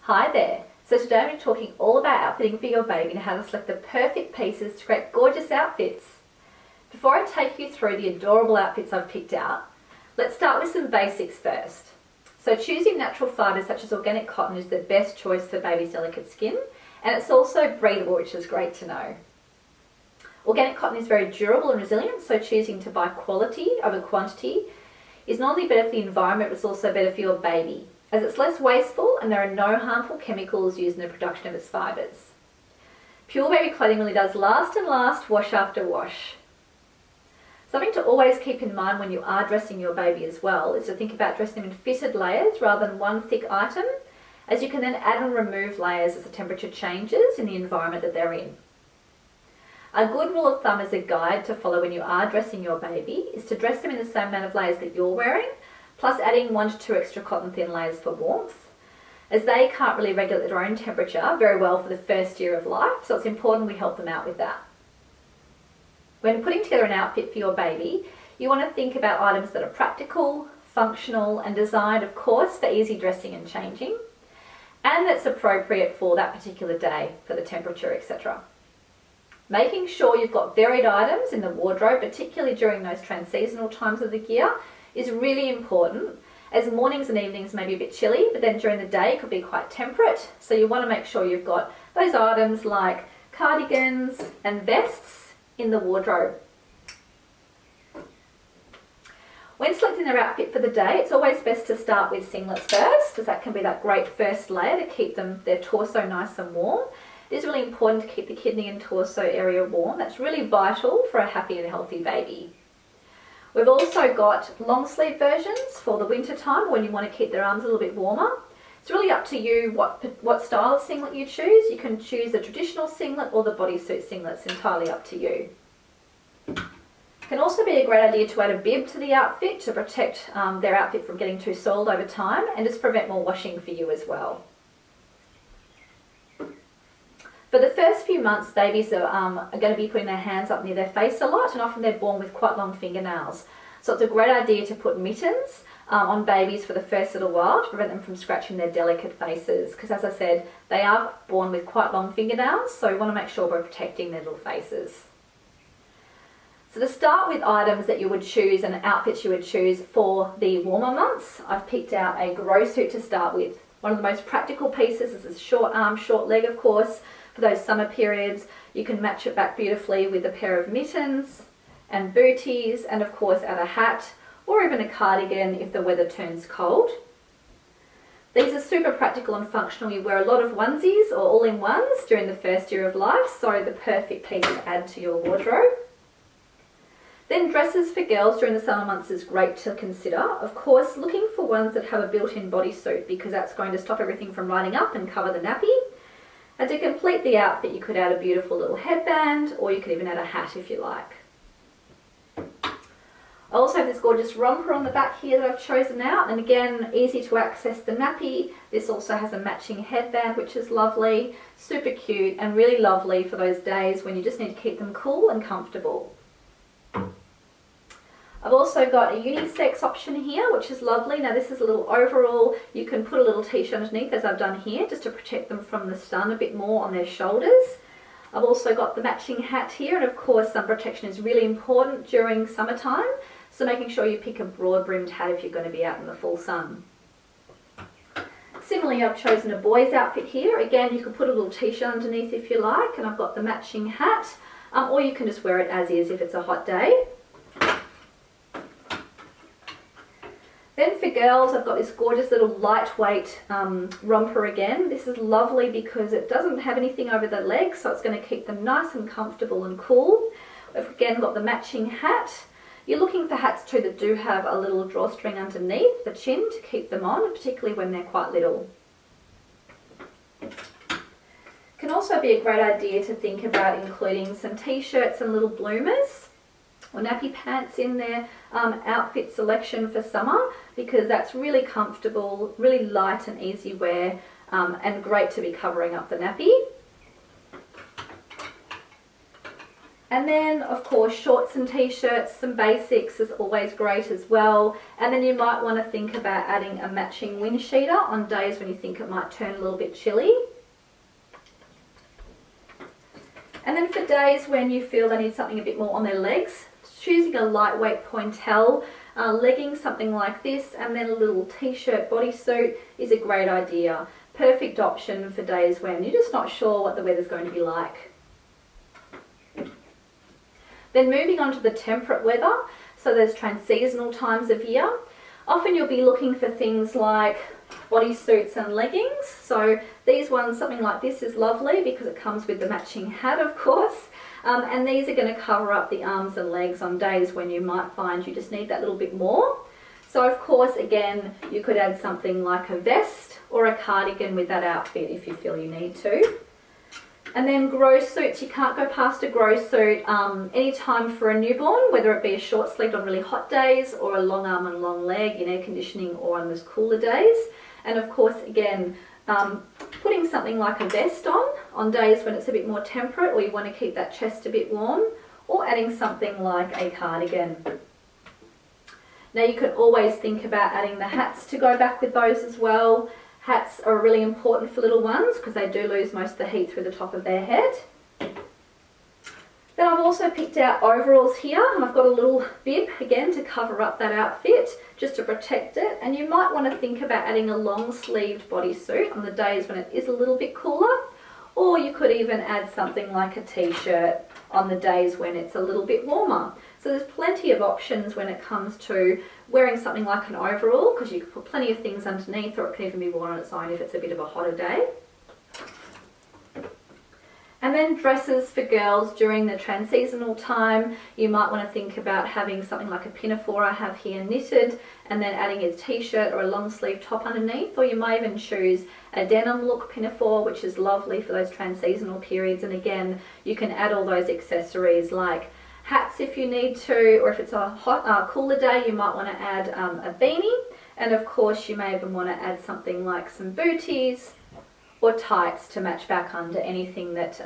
Hi there. So today I'm talking all about outfitting for your baby and how to select the perfect pieces to create gorgeous outfits. Before I take you through the adorable outfits I've picked out, let's start with some basics first. So choosing natural fibres such as organic cotton is the best choice for baby's delicate skin, and it's also breathable, which is great to know. Organic cotton is very durable and resilient, so choosing to buy quality over quantity is not only better for the environment, but it's also better for your baby, as it's less wasteful and there are no harmful chemicals used in the production of its fibres. Purebaby clothing really does last and last, wash after wash. Something to always keep in mind when you are dressing your baby as well is to think about dressing them in fitted layers rather than one thick item, as you can then add and remove layers as the temperature changes in the environment that they're in. A good rule of thumb as a guide to follow when you are dressing your baby is to dress them in the same amount of layers that you're wearing, plus adding 1 to 2 extra cotton thin layers for warmth, as they can't really regulate their own temperature very well for the first year of life, so it's important we help them out with that. When putting together an outfit for your baby, you want to think about items that are practical, functional, and designed, of course, for easy dressing and changing, and that's appropriate for that particular day, for the temperature, etc. Making sure you've got varied items in the wardrobe, particularly during those trans-seasonal times of the year, is really important, as mornings and evenings may be a bit chilly, but then during the day it could be quite temperate, so you want to make sure you've got those items like cardigans and vests in the wardrobe. When selecting their outfit for the day, it's always best to start with singlets first, as that can be that great first layer to keep their torso nice and warm. It is really important to keep the kidney and torso area warm. That's really vital for a happy and healthy baby. We've also got long sleeve versions for the winter time when you want to keep their arms a little bit warmer. It's really up to you what style of singlet you choose. You can choose the traditional singlet or the bodysuit singlet. It's entirely up to you. It can also be a great idea to add a bib to the outfit to protect their outfit from getting too soiled over time and just prevent more washing for you as well. For the first few months, babies are going to be putting their hands up near their face a lot, and often they're born with quite long fingernails. So it's a great idea to put mittens on babies for the first little while to prevent them from scratching their delicate faces, because as I said, they are born with quite long fingernails, so we want to make sure we're protecting their little faces. So to start with items that you would choose and outfits you would choose for the warmer months, I've picked out a growsuit to start with. One of the most practical pieces. This is short arm, short leg, of course. For those summer periods, you can match it back beautifully with a pair of mittens and booties, and of course add a hat or even a cardigan if the weather turns cold. These are super practical and functional. You wear a lot of onesies or all-in-ones during the first year of life, so the perfect piece to add to your wardrobe. Then dresses for girls during the summer months is great to consider. Of course, looking for ones that have a built-in bodysuit, because that's going to stop everything from lining up and cover the nappy. And to complete the outfit, you could add a beautiful little headband, or you could even add a hat if you like. I also have this gorgeous romper on the back here that I've chosen out, and again, easy to access the nappy. This also has a matching headband, which is lovely, super cute, and really lovely for those days when you just need to keep them cool and comfortable. I've also got a unisex option here, which is lovely. Now this is a little overall. You can put a little t-shirt underneath, as I've done here, just to protect them from the sun a bit more on their shoulders. I've also got the matching hat here, and of course sun protection is really important during summertime, so making sure you pick a broad brimmed hat if you're going to be out in the full sun. Similarly, I've chosen a boy's outfit here. Again, you can put a little t-shirt underneath if you like, and I've got the matching hat, or you can just wear it as is if it's a hot day. Then for girls, I've got this gorgeous little lightweight romper again. This is lovely because it doesn't have anything over the legs, so it's going to keep them nice and comfortable and cool. We've again got the matching hat. You're looking for hats too that do have a little drawstring underneath the chin to keep them on, particularly when they're quite little. Can also be a great idea to think about including some t-shirts and little bloomers or nappy pants in their outfit selection for summer, because that's really comfortable, really light and easy wear, and great to be covering up the nappy. And then of course shorts and t-shirts, some basics is always great as well. And then you might want to think about adding a matching wind sheeter on days when you think it might turn a little bit chilly. And then for days when you feel they need something a bit more on their legs, choosing a lightweight pointelle, leggings, something like this, and then a little t-shirt bodysuit is a great idea. Perfect option for days when you're just not sure what the weather's going to be like. Then moving on to the temperate weather, so there's trans-seasonal times of year. Often you'll be looking for things like bodysuits and leggings. So these ones, something like this is lovely because it comes with the matching hat, of course. And these are going to cover up the arms and legs on days when you might find you just need that little bit more. So of course, again, you could add something like a vest or a cardigan with that outfit if you feel you need to. And then grow suits, you can't go past a grow suit anytime for a newborn, whether it be a short sleeved on really hot days or a long arm and long leg in air conditioning or on those cooler days. And of course, again, putting something like a vest on days when it's a bit more temperate or you want to keep that chest a bit warm, or adding something like a cardigan. Now you could always think about adding the hats to go back with those as well. Hats are really important for little ones because they do lose most of the heat through the top of their head. Then I've also picked out overalls here, and I've got a little bib again to cover up that outfit just to protect it. And you might want to think about adding a long sleeved bodysuit on the days when it is a little bit cooler, or you could even add something like a t-shirt on the days when it's a little bit warmer. So there's plenty of options when it comes to wearing something like an overall, because you can put plenty of things underneath, or it can even be worn on its own if it's a bit of a hotter day. And then dresses for girls during the trans-seasonal time, you might want to think about having something like a pinafore I have here knitted, and then adding a t-shirt or a long sleeve top underneath, or you might even choose a denim look pinafore, which is lovely for those trans-seasonal periods. And again, you can add all those accessories like hats if you need to, or if it's a hot, cooler day, you might want to add a beanie. And of course, you may even want to add something like some booties or tights to match back under anything that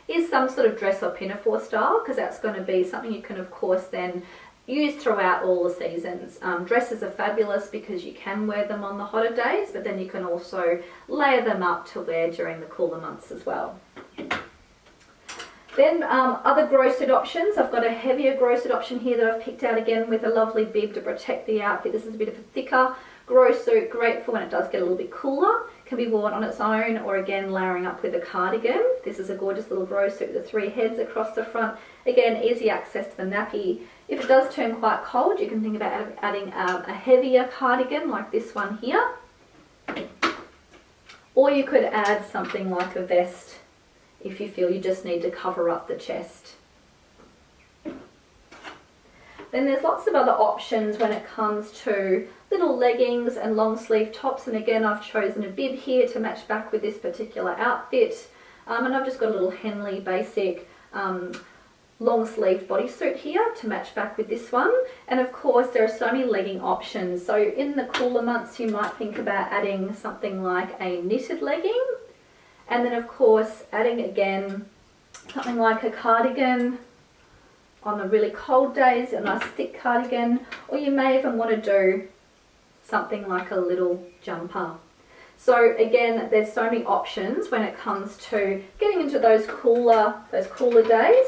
is some sort of dress or pinafore style, because that's going to be something you can of course then use throughout all the seasons. Dresses are fabulous because you can wear them on the hotter days, but then you can also layer them up to wear during the cooler months as well. Then other grow suit options. I've got a heavier grow suit option here that I've picked out again with a lovely bib to protect the outfit. This is a bit of a thicker grow suit, great for when it does get a little bit cooler. Can be worn on its own, or again layering up with a cardigan. This is a gorgeous little grow suit with the 3 heads across the front. Again, easy access to the nappy. If it does turn quite cold, you can think about adding a heavier cardigan like this one here. Or you could add something like a vest if you feel you just need to cover up the chest. Then there's lots of other options when it comes to little leggings and long sleeve tops, and again I've chosen a bib here to match back with this particular outfit, and I've just got a little Henley basic long sleeved bodysuit here to match back with this one. And of course there are so many legging options, so in the cooler months you might think about adding something like a knitted legging, and then of course adding again something like a cardigan on the really cold days, a nice thick cardigan, or you may even want to do something like a little jumper. So again, there's so many options when it comes to getting into those cooler days.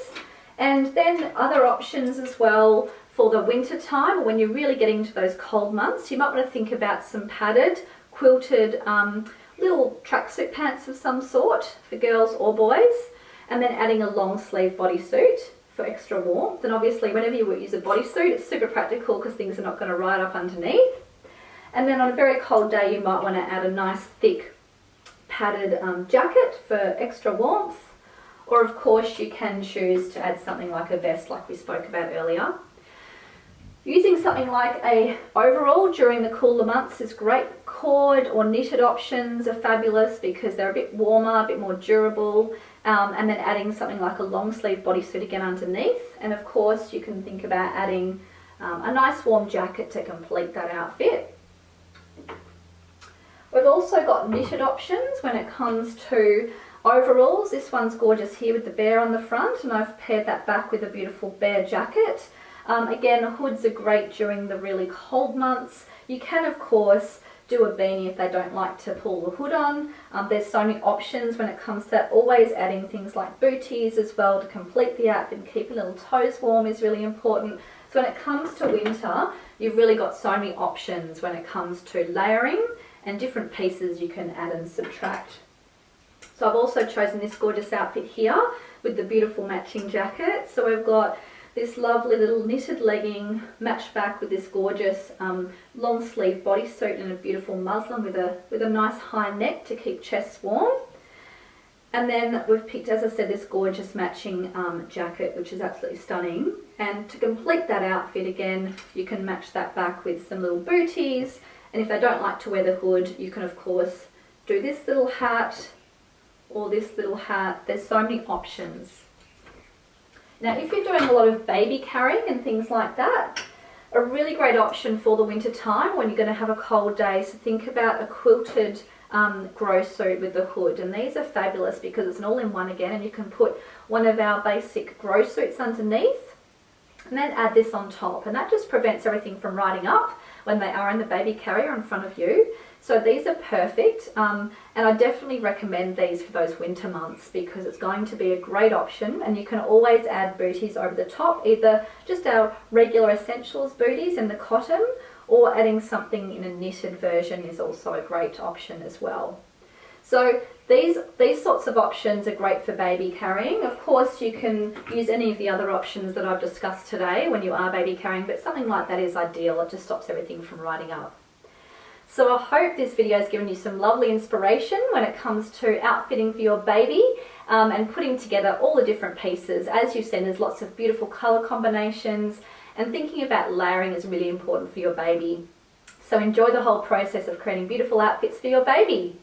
And then other options as well for the winter time, or when you're really getting into those cold months, you might want to think about some padded, quilted little tracksuit pants of some sort for girls or boys, and then adding a long sleeve bodysuit for extra warmth. And obviously whenever you use a bodysuit, it's super practical because things are not going to ride up underneath. And then on a very cold day, you might want to add a nice thick padded jacket for extra warmth. Or of course you can choose to add something like a vest like we spoke about earlier. Using something like a overall during the cooler months is great. Cord or knitted options are fabulous because they're a bit warmer, a bit more durable. And then adding something like a long sleeve bodysuit again underneath. And of course you can think about adding a nice warm jacket to complete that outfit. We've also got knitted options when it comes to Overalls, this one's gorgeous here with the bear on the front, and I've paired that back with a beautiful bear jacket. Again, hoods are great during the really cold months. You can, of course, do a beanie if they don't like to pull the hood on. There's so many options when it comes to that. Always adding things like booties as well to complete the outfit and keep your little toes warm is really important. So when it comes to winter, you've really got so many options when it comes to layering and different pieces you can add and subtract. So I've also chosen this gorgeous outfit here with the beautiful matching jacket. So we've got this lovely little knitted legging matched back with this gorgeous long sleeve bodysuit in a beautiful muslin with a nice high neck to keep chests warm. And then we've picked, as I said, this gorgeous matching jacket, which is absolutely stunning. And to complete that outfit, again, you can match that back with some little booties. And if they don't like to wear the hood, you can, of course, do this little hat or this little hat. There's so many options. Now, if you're doing a lot of baby carrying and things like that, a really great option for the winter time when you're going to have a cold day, so think about a quilted grow suit with the hood. And these are fabulous because it's an all-in-one again, and you can put one of our basic grow suits underneath and then add this on top, and that just prevents everything from riding up when they are in the baby carrier in front of you. So these are perfect, and I definitely recommend these for those winter months because it's going to be a great option, and you can always add booties over the top, either just our regular essentials booties in the cotton, or adding something in a knitted version is also a great option as well. So these sorts of options are great for baby carrying. Of course, you can use any of the other options that I've discussed today when you are baby carrying, but something like that is ideal. It just stops everything from riding up. So I hope this video has given you some lovely inspiration when it comes to outfitting for your baby and putting together all the different pieces. As you've seen, there's lots of beautiful colour combinations, and thinking about layering is really important for your baby. So enjoy the whole process of creating beautiful outfits for your baby.